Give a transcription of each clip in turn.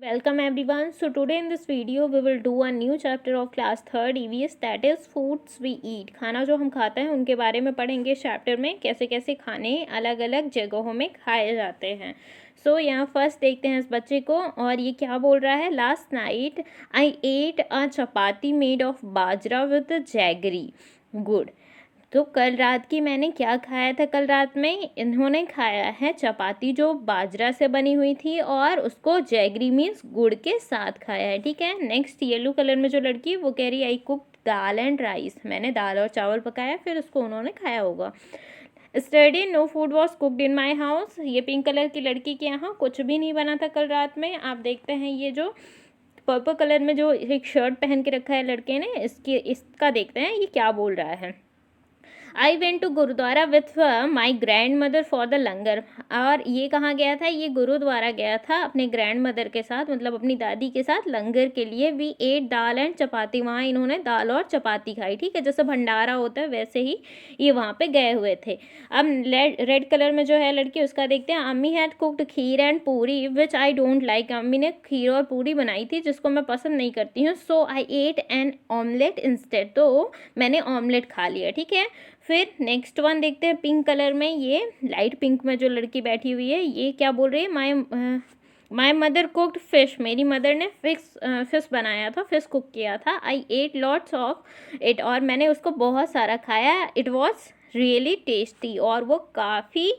Welcome everyone. So today in this video we will do a new chapter of class 3rd EVS, that is foods we eat. खाना जो हम खाते हैं उनके बारे में पढ़ेंगे चैप्टर में, कैसे कैसे खाने अलग अलग जगहों में खाए जाते हैं. सो यहाँ फर्स्ट देखते हैं इस बच्चे को, और ये क्या बोल रहा है. Last night I at a chapati made of bajra with jaggery गुड़. तो कल रात की मैंने क्या खाया था. कल रात में इन्होंने खाया है चपाती जो बाजरा से बनी हुई थी और उसको जैगरी मीन्स गुड़ के साथ खाया है. ठीक है. नेक्स्ट येलो कलर में जो लड़की वो कह रही I cook dal and rice. मैंने दाल और चावल पकाया फिर उसको उन्होंने खाया होगा. Study no food was cooked in my house. ये पिंक कलर की लड़की के यहाँ कुछ भी नहीं बना था कल रात में. आप देखते हैं ये जो पर्पल कलर में जो एक शर्ट पहन के रखा है लड़के ने, इसका देखते हैं ये क्या बोल रहा है. I went to gurdwara with my grandmother for the langar. और ये कहाँ गया था. ये गुरुद्वारा गया था अपने ग्रैंड मदर के साथ, मतलब अपनी दादी के साथ लंगर के लिए. वी एट दाल एंड चपाती. वहाँ इन्होंने दाल और चपाती खाई. ठीक है. जैसे भंडारा होता है वैसे ही ये वहाँ पे गए हुए थे. अब रेड कलर में जो है लड़की उसका देखते हैं. अम्मी हैड कुक्ड खीर एंड पूरी विच आई डोंट लाइक. अम्मी ने खीर और पूरी बनाई थी जिसको मैं पसंद नहीं करती हूँ. सो आई एट एन ऑमलेट इंस्टेड. तो मैंने ऑमलेट खा लिया. ठीक है. फिर नेक्स्ट वन देखते हैं पिंक कलर में. ये लाइट पिंक में जो लड़की बैठी हुई है ये क्या बोल रही है. My mother cooked fish. मेरी मदर ने फिश बनाया था, फिश कुक किया था. I ate lots of it. और मैंने उसको बहुत सारा खाया. It was really tasty. और वो काफ़ी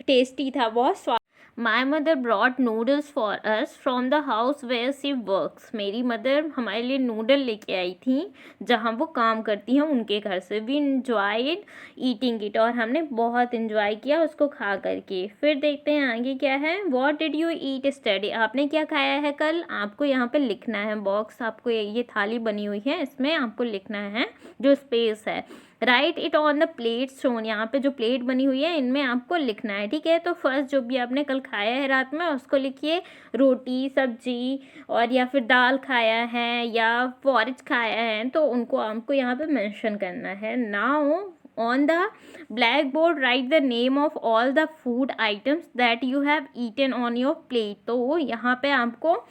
टेस्टी था, बहुत स्वाद. My mother brought noodles for us from the house where she works. मेरी मदर हमारे लिए नूडल लेके आई थी जहाँ वो काम करती हैं उनके घर से. We enjoyed eating it. और हमने बहुत इंजॉय किया उसको खा करके. फिर देखते हैं आगे क्या है. What did you eat study. आपने क्या खाया है कल. आपको यहाँ पे लिखना है. बॉक्स आपको ये थाली बनी हुई है, इसमें आपको लिखना है जो स्पेस है. Right it on the plate shown. यहाँ पे जो प्लेट बनी हुई है इनमें आपको लिखना है. ठीक है. तो फर्स्ट जो भी आपने कल खाया है रात में उसको लिखिए. रोटी सब्जी और या फिर दाल खाया है या पॉरेज खाया है तो उनको आपको यहाँ पे मेंशन करना है. Now on the blackboard write the name of all the food items that you have eaten on your plate. तो यहाँ पे आपको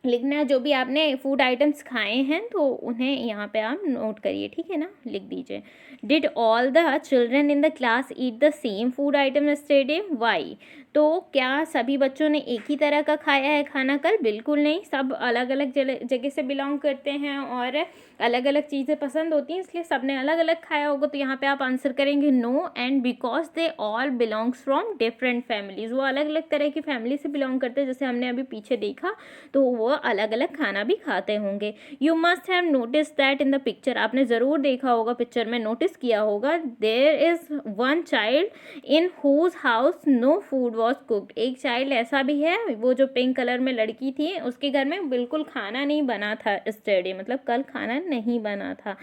लिखना है जो भी आपने फूड आइटम्स खाए हैं तो उन्हें यहाँ पे आप नोट करिए. ठीक है ना, लिख दीजिए. Did all the children in the class eat the same food item yesterday. Why. तो क्या सभी बच्चों ने एक ही तरह का खाया है खाना कल. बिल्कुल नहीं. सब अलग अलग जगह से बिलोंग करते हैं और अलग अलग चीज़ें पसंद होती हैं, इसलिए सब ने अलग अलग खाया होगा. तो यहाँ पे आप आंसर करेंगे no. And because they all belongs from different families. वो अलग अलग तरह की फैमिली से बिलोंग करते हैं, जैसे हमने अभी पीछे देखा. तो वो अलग अलग खाना भी खाते होंगे. You must have notice that in the picture. आपने ज़रूर देखा होगा, पिक्चर में नोटिस किया होगा. There is one child in whose house no food was cooked. एक चाइल्ड ऐसा भी है, वो जो पिंक कलर में लड़की थी उसके घर में बिल्कुल खाना नहीं बना था स्टडी, मतलब कल खाना नहीं बना था.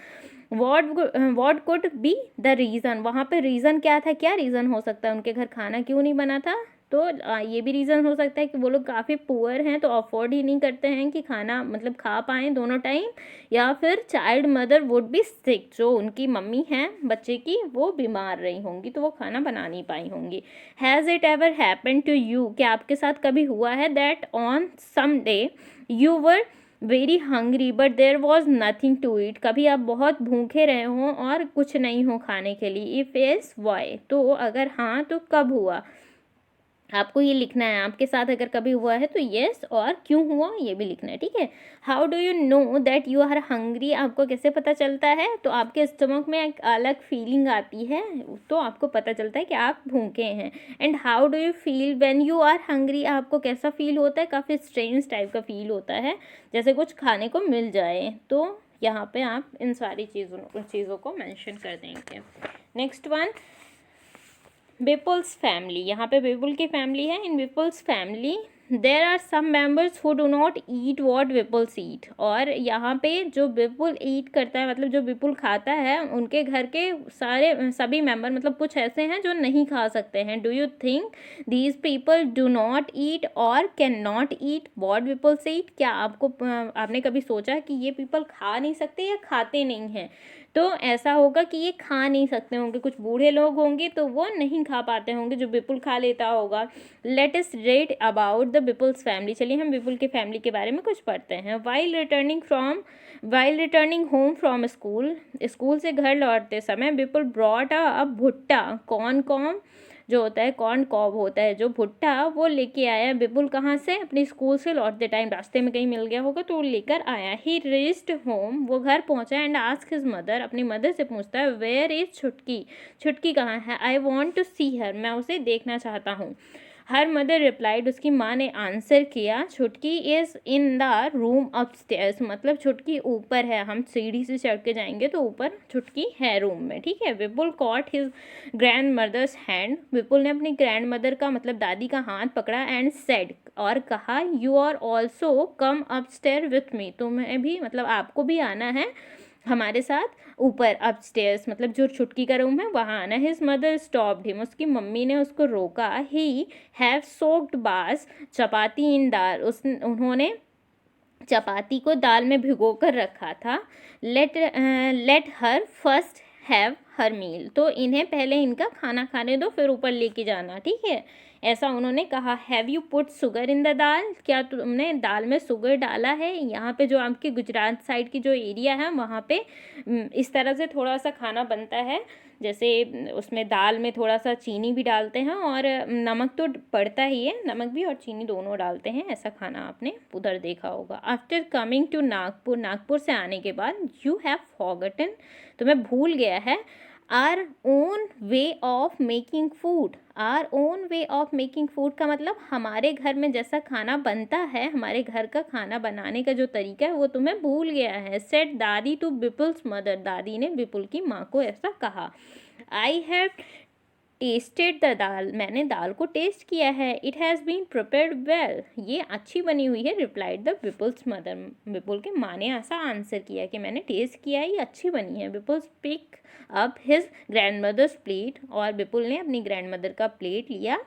What could be the reason. वहाँ पे रीज़न क्या था, क्या रीज़न हो सकता है उनके घर खाना क्यों नहीं बना था. तो ये भी रीज़न हो सकता है कि वो लोग काफ़ी पुअर हैं तो अफोर्ड ही नहीं करते हैं कि खाना मतलब खा पाएँ दोनों टाइम. या फिर चाइल्ड मदर वुड बी सिक. जो उनकी मम्मी हैं बच्चे की वो बीमार रही होंगी तो वो खाना बना नहीं पाई होंगी. Has it ever happen to you. क्या आपके साथ कभी हुआ है that on some day you were very hungry but there was nothing to eat. कभी आप बहुत भूखे रहे हों और कुछ नहीं हो खाने के लिए. If is why. तो अगर हाँ तो कब हुआ आपको ये लिखना है. आपके साथ अगर कभी हुआ है तो येस, और क्यों हुआ ये भी लिखना है. ठीक है. How do you know that you are hungry. आपको कैसे पता चलता है. तो आपके स्टमक में एक अलग फीलिंग आती है तो आपको पता चलता है कि आप भूखे हैं. And how do you feel when you are hungry. आपको कैसा फील होता है. काफ़ी स्ट्रेंज टाइप का फील होता है, जैसे कुछ खाने को मिल जाए. तो यहाँ पे आप इन सारी चीज़ों को मेंशन कर देंगे. Next one Vipul's family. यहाँ पे विपुल की फैमिली है. In Vipul's family there are some members who do not eat what Vipul's eat. और यहाँ पे जो विपुल ईट करता है मतलब जो विपुल खाता है उनके घर के सभी मेंबर मतलब कुछ ऐसे हैं जो नहीं खा सकते हैं. Do you think these people do not eat or can not eat what Vipul's eat. क्या आपने कभी सोचा कि ये पीपल खा नहीं सकते या खाते नहीं हैं. तो ऐसा होगा कि ये खा नहीं सकते होंगे, कुछ बूढ़े लोग होंगे तो वो नहीं खा पाते होंगे, जो विपुल खा लेता होगा। Let us read about the Vipul's family, चलिए हम विपुल की फैमिली के बारे में कुछ पढ़ते हैं। While returning home from school से घर लौटते समय विपुल ब्रॉट अ भुट्टा, कॉर्न जो होता है, कॉर्न कॉब होता है जो भुट्टा, वो लेके आया। विपुल कहाँ से? अपने स्कूल से लौटते टाइम रास्ते में कहीं मिल गया होगा तो वो लेकर आया। ही रीच्ड होम, वो घर पहुंचा। एंड आस्क हिज मदर, अपनी मदर से पूछता है, वेयर इज छुटकी, छुटकी कहाँ है? आई वॉन्ट टू सी हर, मैं उसे देखना चाहता हूँ। हर मदर रिप्लाइड, उसकी माँ ने आंसर किया, छुटकी is in the room upstairs, मतलब छुटकी ऊपर है, हम सीढ़ी से चढ़ के जाएंगे तो ऊपर छुटकी है रूम में, ठीक है। Vipul caught his grandmother's hand, Vipul ने अपनी ग्रैंड मदर का मतलब दादी का हाथ पकड़ा। एंड सेड, और कहा, you are also come upstair with me, तुम्हें भी मतलब आपको भी आना है हमारे साथ ऊपर, अपस्टेयर्स मतलब जो छुटकी का रूम है वहाँ आना। हिज मदर स्टॉप्ड हिम, उसकी मम्मी ने उसको रोका। ही हैव सोक्ड बास चपाती इन दाल, उन्होंने चपाती को दाल में भिगो कर रखा था। Let her first have her meal, तो इन्हें पहले इनका खाना खाने दो फिर ऊपर लेके जाना, ठीक है, ऐसा उन्होंने कहा। Have you put sugar in the dal, क्या तुमने दाल में शुगर डाला है? यहाँ पे जो आपके गुजरात साइड की जो एरिया है वहाँ पे इस तरह से थोड़ा सा खाना बनता है, जैसे उसमें दाल में थोड़ा सा चीनी भी डालते हैं और नमक तो पड़ता ही है, नमक भी और चीनी दोनों डालते हैं, ऐसा खाना आपने उधर देखा होगा। After coming to Nagpur, Nagpur से आने के बाद, यू हैव फॉरगॉटन, तुम्हें भूल गया है, our own way of making food. Our own way of making food का मतलब हमारे घर में जैसा खाना बनता है, हमारे घर का खाना बनाने का जो तरीका है वो तुम्हें भूल गया है। सेड दादी टू विपुल्स मदर, दादी ने विपुल की माँ को ऐसा कहा। I have tasted the dal, मैंने दाल को टेस्ट किया है। It has been prepared well, ये अच्छी बनी हुई है। Replied the Vipul's mother, Vipul के माँ ने ऐसा आंसर किया कि मैंने टेस्ट किया है, ये अच्छी बनी है। Vipul pick up his grandmother's plate, और विपुल ने अपनी ग्रैंड मदर का प्लेट लिया।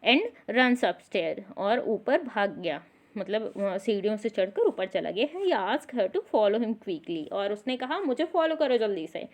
एंड रन्स अपस्टेयर, और ऊपर भाग गया, मतलब सीढ़ियों से चढ़कर ऊपर चला गया है। या ask her to follow him quickly, और उसने कहा मुझे फॉलो करो जल्दी से।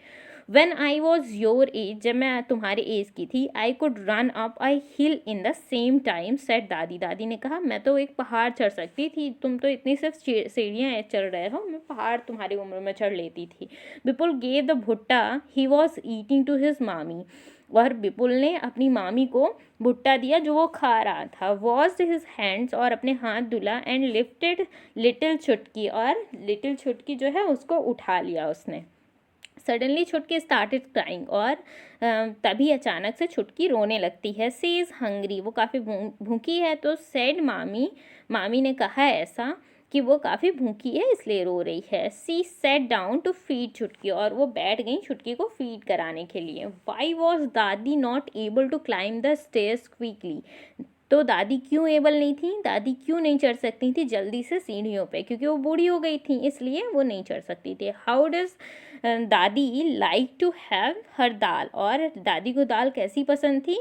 When I was your age, जब मैं तुम्हारे एज की थी, I could run up a hill in the same time, said दादी, दादी ने कहा मैं तो एक पहाड़ चढ़ सकती थी, तुम तो इतनी सिर्फ सीढ़ियाँ चढ़ रहे हो, मैं पहाड़ तुम्हारी उम्र में चढ़ लेती थी। विपुल gave the भुट्टा he was eating to his मामी, और विपुल ने अपनी मामी को भुट्टा दिया जो वो खा रहा था। वॉश्ड हिज हैंड्स, और अपने हाथ धुला। एंड लिफ्टेड लिटिल छुटकी, और लिटिल छुटकी जो है उसको उठा लिया उसने। सडनली छुटकी स्टार्टेड क्राइंग, और तभी अचानक से छुटकी रोने लगती है। सी इज़ हंग्री, वो काफ़ी भूखी है। तो सैड मामी ने कहा ऐसा कि वो काफ़ी भूखी है इसलिए रो रही है। सी सेट डाउन टू फीड छुटकी, और वो बैठ गई छुटकी को फीड कराने के लिए। Why was Dadi not able to climb the stairs quickly, तो दादी क्यों एबल नहीं थी, दादी क्यों नहीं चढ़ सकती थी जल्दी से सीढ़ियों पे? क्योंकि वो बूढ़ी हो गई थी इसलिए वो नहीं चढ़ सकती थी। हाउ डज दादी लाइक टू हैव हर दाल, और दादी को दाल कैसी पसंद थी?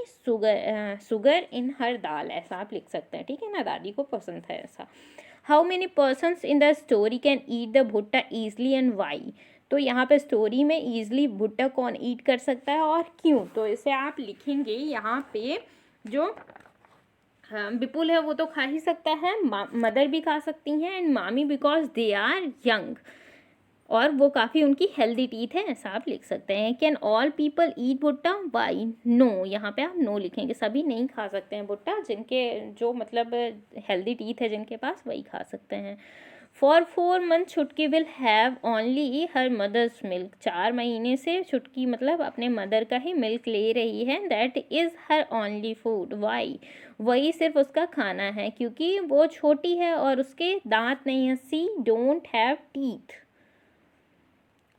शुगर इन हर दाल, ऐसा आप लिख सकते हैं, ठीक है ना, दादी को पसंद है ऐसा। How many persons in the story can eat the भुट्टा ईजली एंड वाई, तो यहाँ पे स्टोरी में ईजली भुट्टा कौन ईट कर सकता है और क्यों? तो इसे आप लिखेंगे यहाँ पे, जो विपुल है वो तो खा ही सकता है, मदर भी खा सकती हैं, एंड मामी बिकॉज दे आर यंग, और वो काफ़ी उनकी हेल्दी टीथ है, ऐसा आप लिख सकते हैं। कैन ऑल पीपल ईट भुट्टा, वाई नो, यहाँ पे आप नो लिखेंगे, सभी नहीं खा सकते हैं भुट्टा, जिनके जो मतलब हेल्दी टीथ है जिनके पास वही खा सकते हैं। For 4 months Chutki will have only her mother's milk, 4 महीने से छुटकी मतलब अपने मदर का ही मिल्क ले रही है। That is her only food, why, वही सिर्फ उसका खाना है क्योंकि वो छोटी है और उसके दांत नहीं है। She don't have teeth.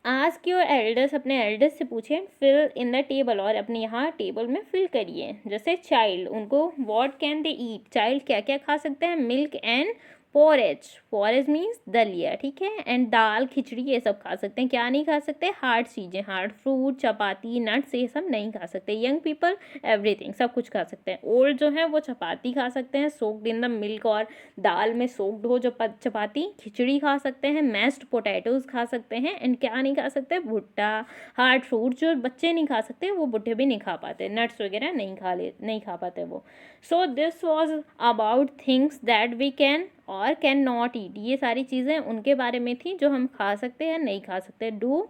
Ask your elders, अपने एल्डर्स से पूछें। फिल इन द टेबल, और अपने यहाँ टेबल में फिल करिए। जैसे चाइल्ड, उनको what can they eat, child क्या क्या खा सकते हैं? Milk and porridge, porridge means दलिया, ठीक है। एंड दाल, खिचड़ी ये सब खा सकते हैं। क्या नहीं खा सकते? हार्ड चीज़ें, हार्ड फ्रूट, चपाती, नट्स ये सब नहीं खा सकते। यंग पीपल एवरीथिंग, सब कुछ खा सकते हैं। ओल्ड जो है वो चपाती खा सकते हैं, सोक्ड इन द मिल्क और दाल में सोक्ड हो जो चपाती, खिचड़ी खा सकते हैं, मैश्ड पोटैटोज खा सकते हैं। एंड क्या नहीं खा सकते? भुट्टा, हार्ड फ्रूट जो बच्चे नहीं खा सकते वो बूढ़े भी नहीं खा पाते, नट्स वगैरह नहीं खा पाते वो। So this was about things that we can or can not eat. ये सारी चीज़ें उनके बारे में थी जो हम खा सकते हैं नहीं खा सकते। Do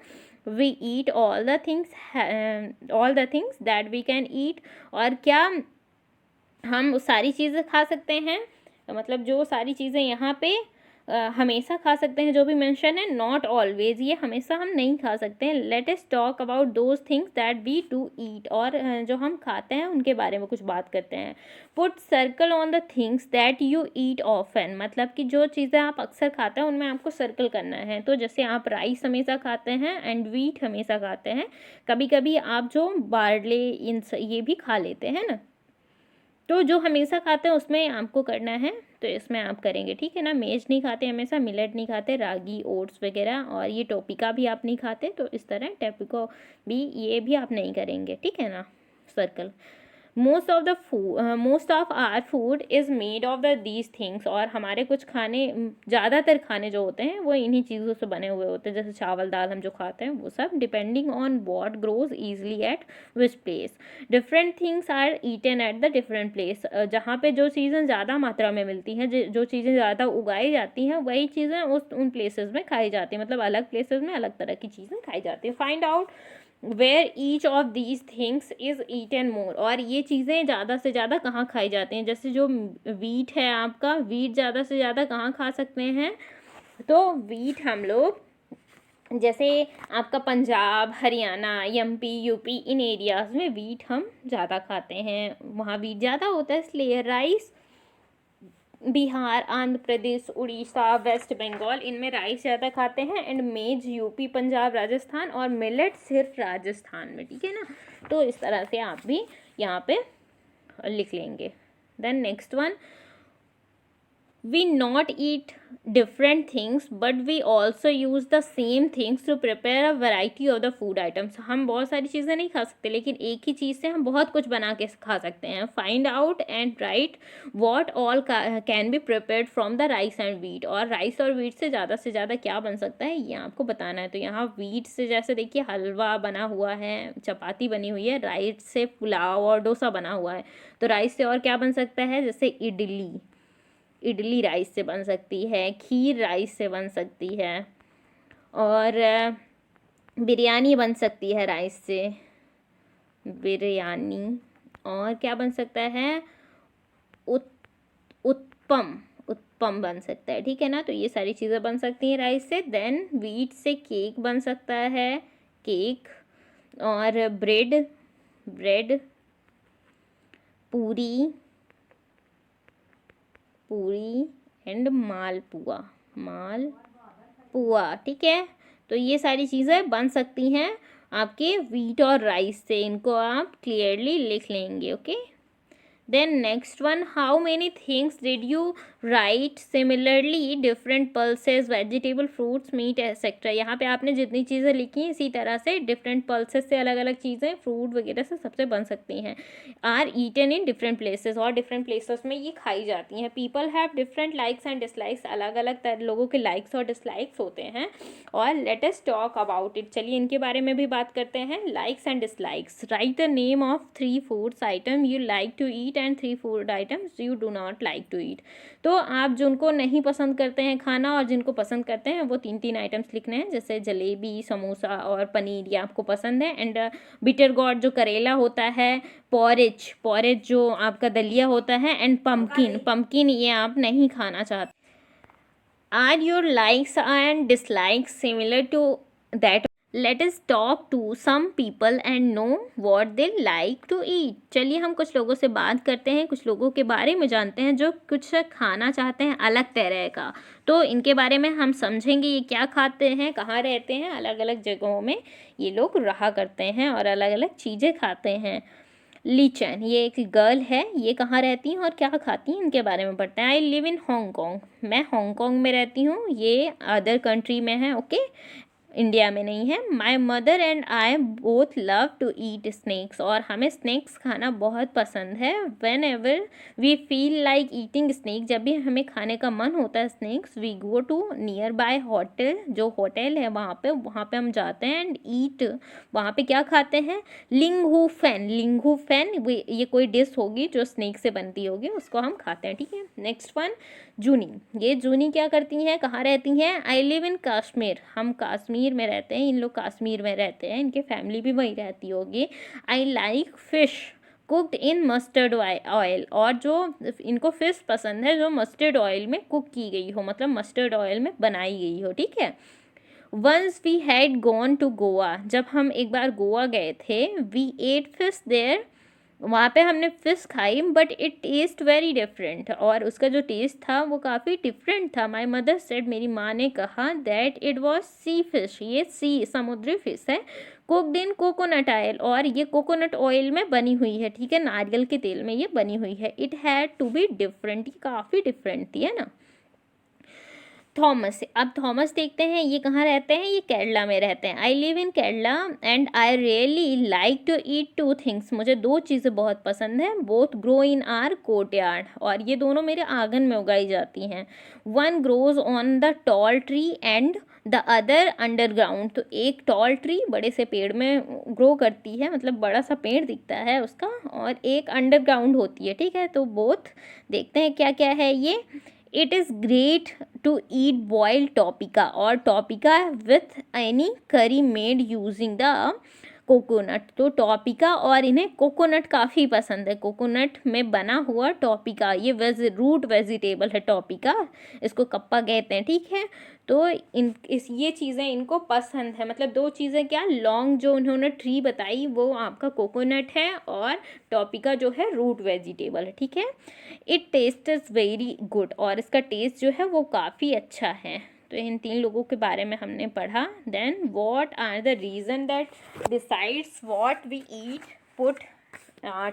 we eat all the things that we can eat, और क्या हम सारी चीज़ें खा सकते हैं, मतलब जो सारी चीज़ें यहाँ पे हमेशा खा सकते हैं जो भी मेंशन है, नॉट ऑलवेज, ये हमेशा हम नहीं खा सकते हैं। Let us talk about those things that we do eat, और जो हम खाते हैं उनके बारे में कुछ बात करते हैं। Put circle on the things that you eat often, मतलब कि जो चीज़ें आप अक्सर खाते हैं उनमें आपको सर्कल करना है। तो जैसे आप राइस हमेशा खाते हैं एंड वीट हमेशा खाते हैं, कभी कभी आप जो बार्ले ये भी खा लेते हैं ना, तो जो हमेशा खाते हैं उसमें आपको करना है, तो इसमें आप करेंगे, ठीक है ना। मेज नहीं खाते हमेशा, मिलेट नहीं खाते, रागी, ओट्स वगैरह, और ये टोपिका भी आप नहीं खाते, तो इस तरह टोपिको भी ये भी आप नहीं करेंगे, ठीक है ना। Circle. Most of our food is made of the these things, और हमारे कुछ खाने, ज़्यादातर खाने जो होते हैं वो इन्हीं चीज़ों से बने हुए होते हैं। जैसे चावल दाल हम जो खाते हैं वो सब, depending on what grows easily at which place. Different things are eaten at the different place, जहाँ पे जो चीज़ें ज़्यादा मात्रा में मिलती हैं, जो चीज़ें ज़्यादा उगाई जाती हैं, वही चीज़ें उन प्लेसेस में खाई जाती हैं, मतलब अलग प्लेसेस में अलग तरह की चीज़ें खाई जाती हैं। Find out where each of these things is eaten more, और ये चीज़ें ज़्यादा से ज़्यादा कहाँ खाई जाती हैं। जैसे जो वीट है आपका, वीट ज़्यादा से ज़्यादा कहाँ खा सकते हैं? तो वीट हम लोग जैसे आपका पंजाब, हरियाणा, एमपी, यूपी, इन एरियाज़ में वीट हम ज़्यादा खाते हैं, वहाँ वीट ज़्यादा होता है इसलिए। राइस बिहार, आंध्र प्रदेश, उड़ीसा, वेस्ट बंगाल, इनमें राइस ज़्यादा खाते हैं। एंड मेज यूपी, पंजाब, राजस्थान, और मिलेट सिर्फ राजस्थान में, ठीक है ना। तो इस तरह से आप भी यहाँ पे लिख लेंगे। Then next one, we not eat different things but we also use the same things to prepare a variety of the food items। हम बहुत सारी चीज़ें नहीं खा सकते लेकिन एक ही चीज़ से हम बहुत कुछ बना के खा सकते हैं। Find out and right what all can be prepared from the rice and wheat, और राइस और वीट से ज़्यादा क्या बन सकता है ये आपको बताना है। तो यहाँ वीट से जैसे देखिए हलवा बना हुआ है, चपाती बनी हुई है, राइस से पुलाव और डोसा बना हुआ है। तो राइस से और क्या बन सकता है? जैसे इडली राइस से बन सकती है, खीर राइस से बन सकती है, और बिरयानी बन सकती है राइस से, बिरयानी। और क्या बन सकता है? उत्पम बन सकता है, ठीक है ना। तो ये सारी चीज़ें बन सकती हैं राइस से। देन वीट से केक बन सकता है, केक, और ब्रेड, पूरी एंड मालपुआ, ठीक है। तो ये सारी चीज़ें बन सकती हैं आपके वीट और राइस से, इनको आप क्लियरली लिख लेंगे, okay. Then next one, how many things did you write similarly? Different pulses, vegetable, fruits, meat, etc. यहाँ पे आपने जितनी चीज़ें लिखी इसी तरह से different pulses से अलग अलग चीज़ें फ्रूट वगैरह से सबसे बन सकती हैं। Are eaten in different places, और different places में ये खाई जाती हैं। People have different likes and dislikes, अलग अलग लोगों के likes और dislikes होते हैं। और let us talk about it, चलिए इनके बारे में भी बात करते हैं। Likes and dislikes, write the name of 3 foods item you like to eat and 3 food items you do not like to eat। तो आप जिनको नहीं पसंद करते हैं खाना और जिनको पसंद करते हैं वो 3 आइटम्स लिखने हैं। जैसे जलेबी, समोसा और पनीर, ये आपको पसंद है। एंड बिटर गॉड जो करेला होता है, पॉरेज जो आपका दलिया होता है, एंड पम्पकिन ये आप नहीं खाना चाहते। Are your likes and dislikes similar to that? Let us talk to some people and know what they like to eat. चलिए हम कुछ लोगों से बात करते हैं, कुछ लोगों के बारे में जानते हैं जो कुछ खाना चाहते हैं अलग तरह का। तो इनके बारे में हम समझेंगे ये क्या खाते हैं, कहाँ रहते हैं, अलग अलग जगहों में ये लोग रहा करते हैं और अलग अलग चीज़ें खाते हैं। ली चैन, ये एक गर्ल है, ये कहाँ रहती हैं और क्या खाती हैं इनके बारे में पढ़ते हैं। आई लिव इन हांगकांग, मैं हांगकांग में रहती हूँ, ये अदर कंट्री में है, ओके, इंडिया में नहीं है। My mother and I both love to eat snacks, और हमें स्नैक्स खाना बहुत पसंद है। Whenever we feel like eating snack, जब भी हमें खाने का मन होता है snacks, we go to nearby hotel, जो होटल है वहाँ पे हम जाते हैं एंड ईट, वहाँ पे क्या खाते हैं, लिंगहू फैन, लिंगहू फैन ये कोई डिश होगी जो स्नैक से बनती होगी, उसको हम खाते हैं, ठीक है। नेक्स्ट वन जूनी, ये जूनी क्या करती हैं, कहाँ रहती हैं। आई लिव इन कश्मीर, हम कश्मीर में रहते हैं, इन लोग कश्मीर में रहते हैं, इनके फैमिली भी वहीं रहती होगी। I like fish cooked in mustard oil, और जो इनको फिश पसंद है जो मस्टर्ड ऑयल में कुक की गई हो, मतलब मस्टर्ड ऑयल में बनाई गई हो, ठीक है। Once we had gone to Goa, जब हम एक बार गोवा गए थे, वी एट फिश देयर, वहाँ पे हमने फ़िश खाई, but it taste very different, और उसका जो टेस्ट था वो काफ़ी डिफरेंट था। माई मदर सेड, मेरी माँ ने कहा, that it was sea fish, ये सी समुद्री फिश है, कुकड इन कोकोनट ऑयल, और ये कोकोनट ऑयल में बनी हुई है, ठीक है, नारियल के तेल में ये बनी हुई है। It had to be different, ये काफ़ी डिफरेंट थी, है ना। थॉमस, अब थॉमस देखते हैं ये कहाँ रहते हैं, ये केरला में रहते हैं। I live in Kerala and I really like to eat two things, मुझे दो चीज़ें बहुत पसंद हैं, both grow in our courtyard, और ये दोनों मेरे आंगन में उगाई जाती हैं। One grows on the tall tree and the other underground, तो एक टॉल ट्री बड़े से पेड़ में ग्रो करती है, मतलब बड़ा सा पेड़ दिखता है उसका, और एक अंडरग्राउंड होती है, ठीक है। तो बोथ देखते हैं क्या क्या है ये। It is great to eat boiled tapioca, और tapioca with any curry made using the coconut, तो टॉपिका और इन्हें कोकोनट काफ़ी पसंद है, कोकोनट में बना हुआ टॉपिका, ये रूट वेजिटेबल है टॉपिका, इसको कप्पा कहते हैं, ठीक है। तो ये चीज़ें इनको पसंद है, मतलब दो चीज़ें क्या, लॉन्ग जो उन्होंने ट्री बताई वो आपका कोकोनट है, और टॉपिका जो है रूट वेजिटेबल है, ठीक है। It taste is very good, और इसका टेस्ट जो है वो काफ़ी अच्छा है। तो इन तीन लोगों के बारे में हमने पढ़ा। Then what are the reason that decides what we eat, put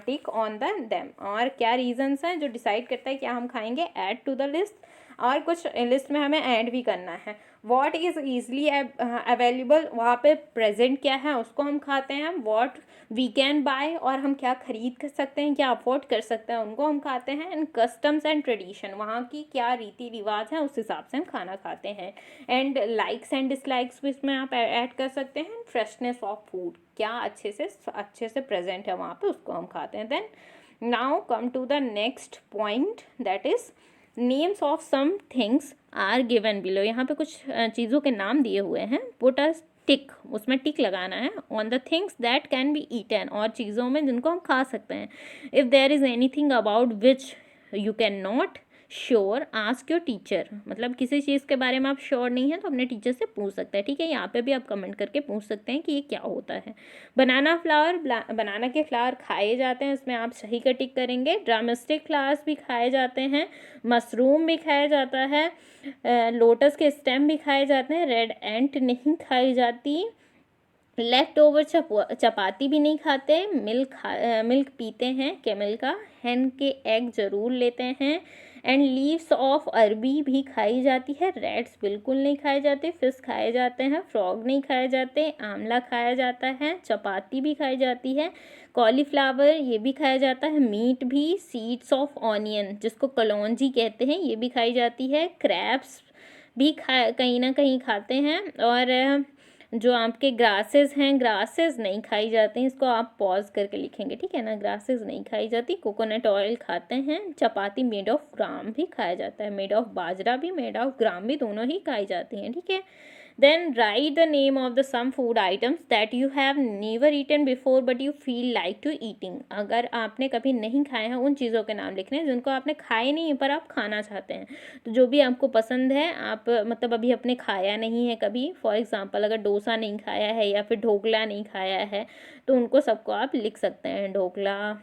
tick on the them, और क्या रीजंस हैं जो डिसाइड करता है क्या हम खाएंगे, ऐड टू द लिस्ट, और कुछ लिस्ट में हमें ऐड भी करना है। व्हाट इज़ ईजली अवेलेबल, वहाँ पे प्रेजेंट क्या है उसको हम खाते हैं। व्हाट वी कैन बाय, और हम क्या खरीद कर सकते हैं, क्या अफोर्ड कर सकते हैं, उनको हम खाते हैं। एंड कस्टम्स एंड ट्रेडिशन, वहाँ की क्या रीति रिवाज है उस हिसाब से हम खाना खाते हैं। एंड लाइक्स एंड डिसलाइक्स भी इसमें आप ऐड कर सकते हैं। फ्रेशनेस ऑफ फूड, क्या अच्छे से प्रेजेंट है वहाँ पे, उसको हम खाते हैं। Then now come to the next point, that is names of some things are given below, यहाँ पे कुछ चीज़ों के नाम दिए हुए हैं। पुट अ टिक, उसमें टिक लगाना है, on the things that can be eaten, और चीज़ों में जिनको हम खा सकते हैं। If there is anything about which you can not sure ask your teacher, मतलब किसी चीज़ के बारे में आप श्योर नहीं है तो अपने टीचर से पूछ सकते हैं, ठीक है। यहाँ पे भी आप कमेंट करके पूछ सकते हैं कि ये क्या होता है। बनाना फ्लावर, बनाना के फ्लावर खाए जाते हैं, इसमें आप सही का टिक करेंगे। ड्रामस्टिक फ्लावर्स भी खाए जाते हैं, मशरूम भी खाया जाता है, लोटस के स्टेम भी खाए जाते हैं, रेड एंट नहीं खाई जाती, लेफ्ट ओवर चपाती भी नहीं खाते, मिल्क पीते हैं कैमल का, hen के एग ज़रूर लेते हैं, एंड लीव्स ऑफ अरबी भी खाई जाती है, रैट्स बिल्कुल नहीं खाए जाते, फिश खाए जाते हैं, फ्रॉग नहीं खाए जाते, आंवला खाया जाता है, चपाती भी खाई जाती है, कॉलीफ्लावर ये भी खाया जाता है, मीट भी, सीड्स ऑफ ऑनियन जिसको कलौंजी कहते हैं ये भी खाई जाती है, क्रैब्स भी कहीं ना कहीं खाते हैं, और जो आपके ग्रासेस हैं, ग्रासेस नहीं खाई जाती हैं, इसको आप पॉज करके लिखेंगे, ठीक है ना, ग्रासेस नहीं खाई जाती। कोकोनट ऑयल खाते हैं, चपाती मेड ऑफ ग्राम भी खाया जाता है, मेड ऑफ बाजरा भी, मेड ऑफ ग्राम भी, दोनों ही खाई जाती हैं, ठीक है। Then write the name of the some food items that you have never eaten before but you feel like to eating, अगर आपने कभी नहीं खाए हैं उन चीज़ों के नाम लिखने हैं जिनको आपने खाए नहीं है पर आप खाना चाहते हैं। तो जो भी आपको पसंद है, आप मतलब अभी आपने खाया नहीं है कभी, फॉर एग्जांपल अगर डोसा नहीं खाया है या फिर ढोकला नहीं खाया है तो उनको सबको आप लिख सकते हैं, ढोकला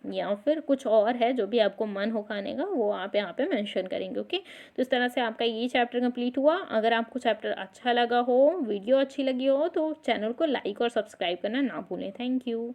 या फिर कुछ और है जो भी आपको मन हो खाने का वो आप यहाँ पे मेंशन करेंगे, ओके। तो इस तरह से आपका ये चैप्टर कंप्लीट हुआ। अगर आपको चैप्टर अच्छा लगा हो, वीडियो अच्छी लगी हो, तो चैनल को लाइक और सब्सक्राइब करना ना भूलें। Thank you.